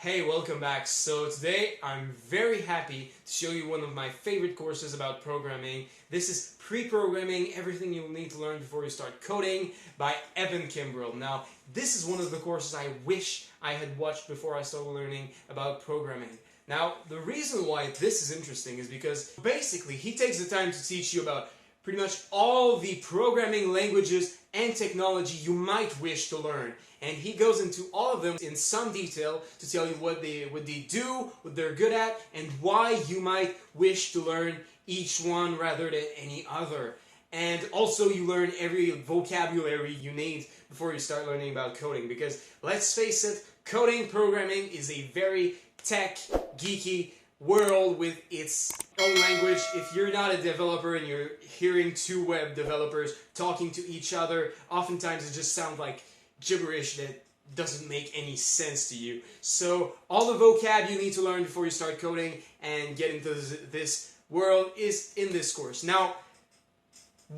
Hey, welcome back. So today I'm very happy to show you one of my favorite courses about programming. This is Pre-Programming, Everything You'll Need to Learn Before You Start Coding by Evan Kimbrell. Now, this is one of the courses I wish I had watched before I started learning about programming. Now, the reason why this is interesting is because basically he takes the time to teach you about pretty much all the programming languages and technology you might wish to learn. And he goes into all of them in some detail to tell you what they do, what they're good at, and why you might wish to learn each one rather than any other. And also you learn every vocabulary you need before you start learning about coding. Because let's face it, coding, programming is a very tech, geeky world with its own language. If you're not a developer and you're hearing two web developers talking to each other, oftentimes it just sounds like gibberish that doesn't make any sense to you. So all the vocab you need to learn before you start coding and get into this world is in this course. Now,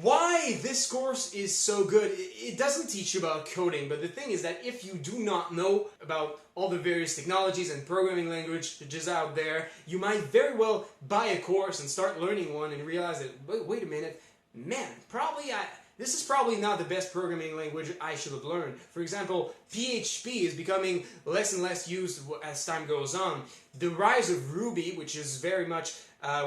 why this course is so good, it doesn't teach you about coding, but the thing is that if you do not know about all the various technologies and programming languages out there, you might very well buy a course and start learning one and realize that, wait a minute, man, this is probably not the best programming language I should have learned. For example, PHP is becoming less and less used as time goes on. The rise of Ruby, which is very much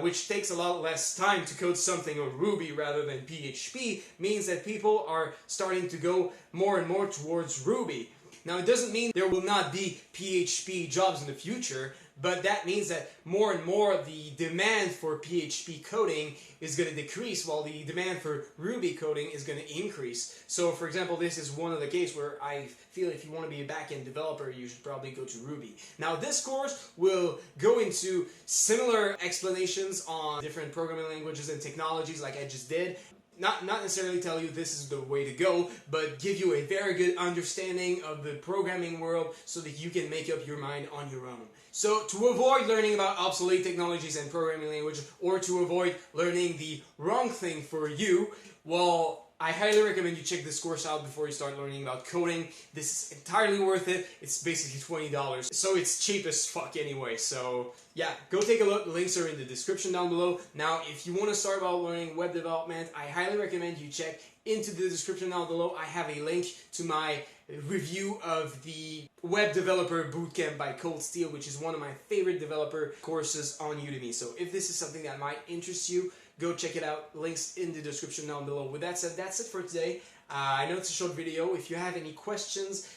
which takes a lot less time to code something on Ruby rather than PHP, means that people are starting to go more and more towards Ruby. Now, it doesn't mean there will not be PHP jobs in the future, but that means that more and more the demand for PHP coding is going to decrease while the demand for Ruby coding is going to increase. So, for example, this is one of the cases where I feel if you want to be a back-end developer, you should probably go to Ruby. Now, this course will go into similar explanations on different programming languages and technologies like I just did. Not necessarily tell you this is the way to go, but give you a very good understanding of the programming world so that you can make up your mind on your own. So to avoid learning about obsolete technologies and programming language, or to avoid learning the wrong thing for you, well, I highly recommend you check this course out before you start learning about coding. This is entirely worth it. It's basically $20, so it's cheap as fuck anyway. So yeah, go take a look. Links are in the description down below. Now, if you want to start about learning web development, I highly recommend you check into the description down below. I have a link to my review of the Web Developer Bootcamp by Cold Steel, which is one of my favorite developer courses on Udemy. So if this is something that might interest you, go check it out. Links in the description down below. With that said, that's it for today. I know it's a short video. If you have any questions,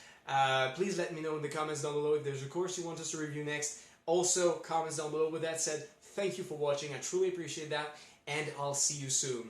please let me know in the comments down below if there's a course you want us to review next. Also, comments down below. With that said, thank you for watching. I truly appreciate that, and I'll see you soon.